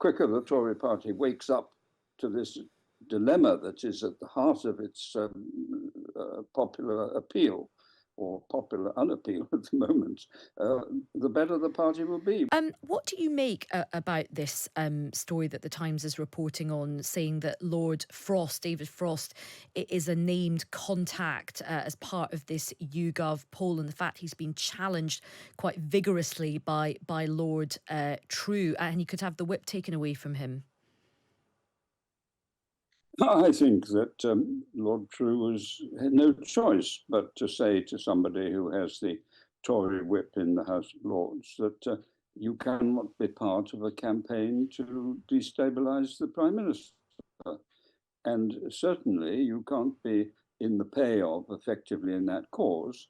quicker the Tory party wakes up to this dilemma that is at the heart of its popular appeal, or popular unappeal at the moment, the better the party will be. What do you make about this story that the Times is reporting on, saying that Lord Frost, David Frost, is a named contact as part of this YouGov poll, and the fact he's been challenged quite vigorously by Lord True, and he could have the whip taken away from him? I think that Lord True had no choice but to say to somebody who has the Tory whip in the House of Lords that you cannot be part of a campaign to destabilise the Prime Minister. And certainly you can't be in the pay of, effectively in that cause,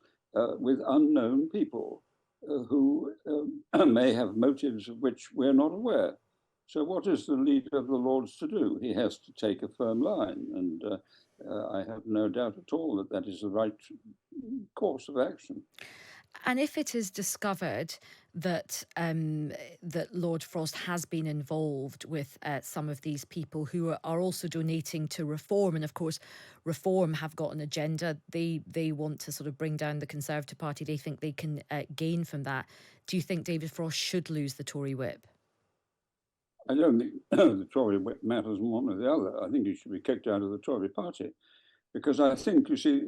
with unknown people who may have motives of which we're not aware. So what is the leader of the Lords to do? He has to take a firm line, and I have no doubt at all that that is the right course of action. And if it is discovered that that Lord Frost has been involved with some of these people who are also donating to Reform, and of course Reform have got an agenda, they want to sort of bring down the Conservative Party, they think they can gain from that. Do you think David Frost should lose the Tory whip? I don't think the Tory whip matters one or the other. I think he should be kicked out of the Tory party. Because I think, you see,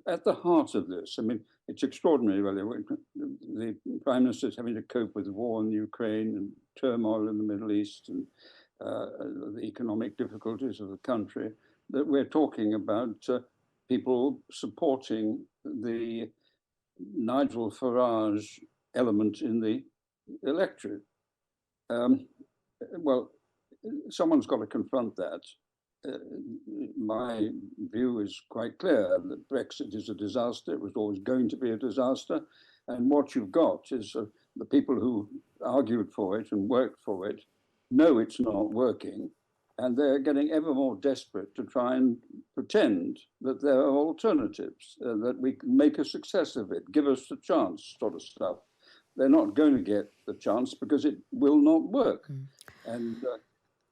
at the heart of this, I mean, it's extraordinary, really. The Prime Minister is having to cope with the war in Ukraine and turmoil in the Middle East and the economic difficulties of the country, that we're talking about people supporting the Nigel Farage element in the electorate. Well, someone's got to confront that. My view is quite clear that Brexit is a disaster. It was always going to be a disaster. And what you've got is the people who argued for it and worked for it know it's not working. And they're getting ever more desperate to try and pretend that there are alternatives, that we can make a success of it, give us a chance, sort of stuff. They're not going to get the chance because it will not work. And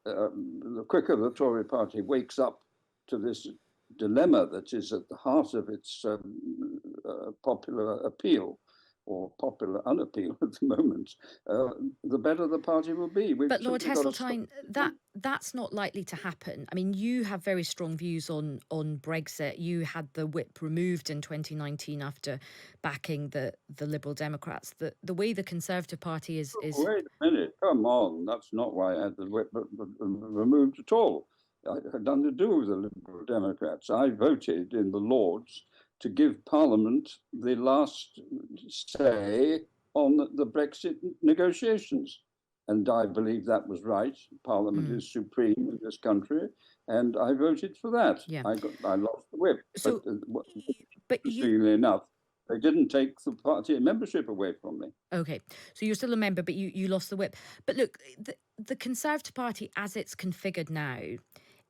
the quicker the Tory party wakes up to this dilemma that is at the heart of its popular appeal, or popular unappeal at the moment, the better the party will be. But Lord Heseltine, that's not likely to happen. I mean, you have very strong views on Brexit. You had the whip removed in 2019 after backing the Liberal Democrats. The way the Conservative Party is... Wait a minute, come on. That's not why I had the whip removed at all. It had nothing to do with the Liberal Democrats. I voted in the Lords to give Parliament the last say on the Brexit negotiations. And I believe that was right. Parliament is supreme in this country, and I voted for that. Yeah. I lost the whip. So, but interestingly enough, they didn't take the party membership away from me. Okay, so you're still a member, but you lost the whip. But look, the Conservative Party, as it's configured now,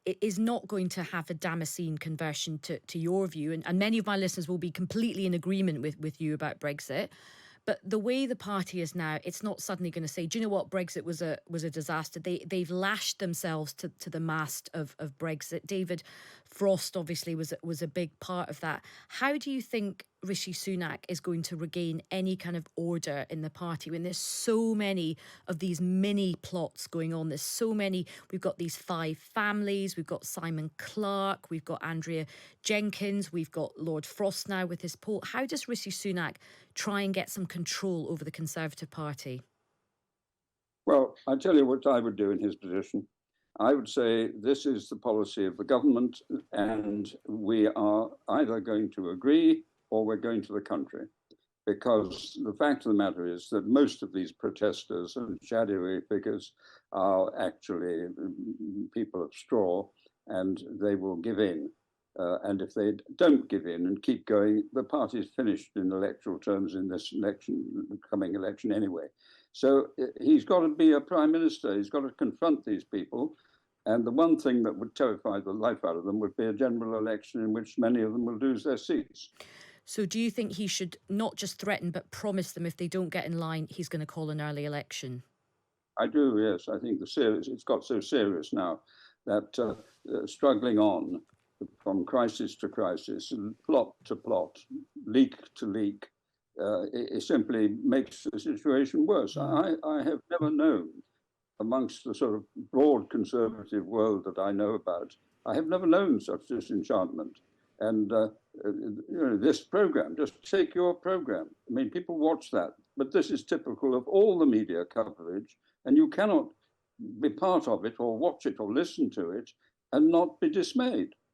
it is not going to have a Damascene conversion to your view. And many of my listeners will be completely in agreement with you about Brexit. But the way the party is now, it's not suddenly going to say, do you know what, Brexit was a disaster. They've lashed themselves to the mast of Brexit. David Frost obviously was a big part of that. How do you think Rishi Sunak is going to regain any kind of order in the party when there's so many of these mini plots going on? There's so many. We've got these 5 families. We've got Simon Clarke. We've got Andrea Jenkins. We've got Lord Frost now with his poll. How does Rishi Sunak try and get some control over the Conservative Party? Well, I tell you what I would do in his position. I would say this is the policy of the government, and we are either going to agree or we're going to the country. Because the fact of the matter is that most of these protesters and shadowy figures are actually people of straw, and they will give in. And if they don't give in and keep going, the party's finished in electoral terms in this coming election anyway. So he's got to be a prime minister. He's got to confront these people. And the one thing that would terrify the life out of them would be a general election in which many of them will lose their seats. So do you think he should not just threaten, but promise them if they don't get in line, he's going to call an early election? I do, yes. I think it's got so serious now that struggling on from crisis to crisis, plot to plot, leak to leak, it simply makes the situation worse. I have never known, amongst the sort of broad conservative world that I know about, I have never known such disenchantment. And this program, just take your program. I mean, people watch that, but this is typical of all the media coverage, and you cannot be part of it or watch it or listen to it and not be dismayed.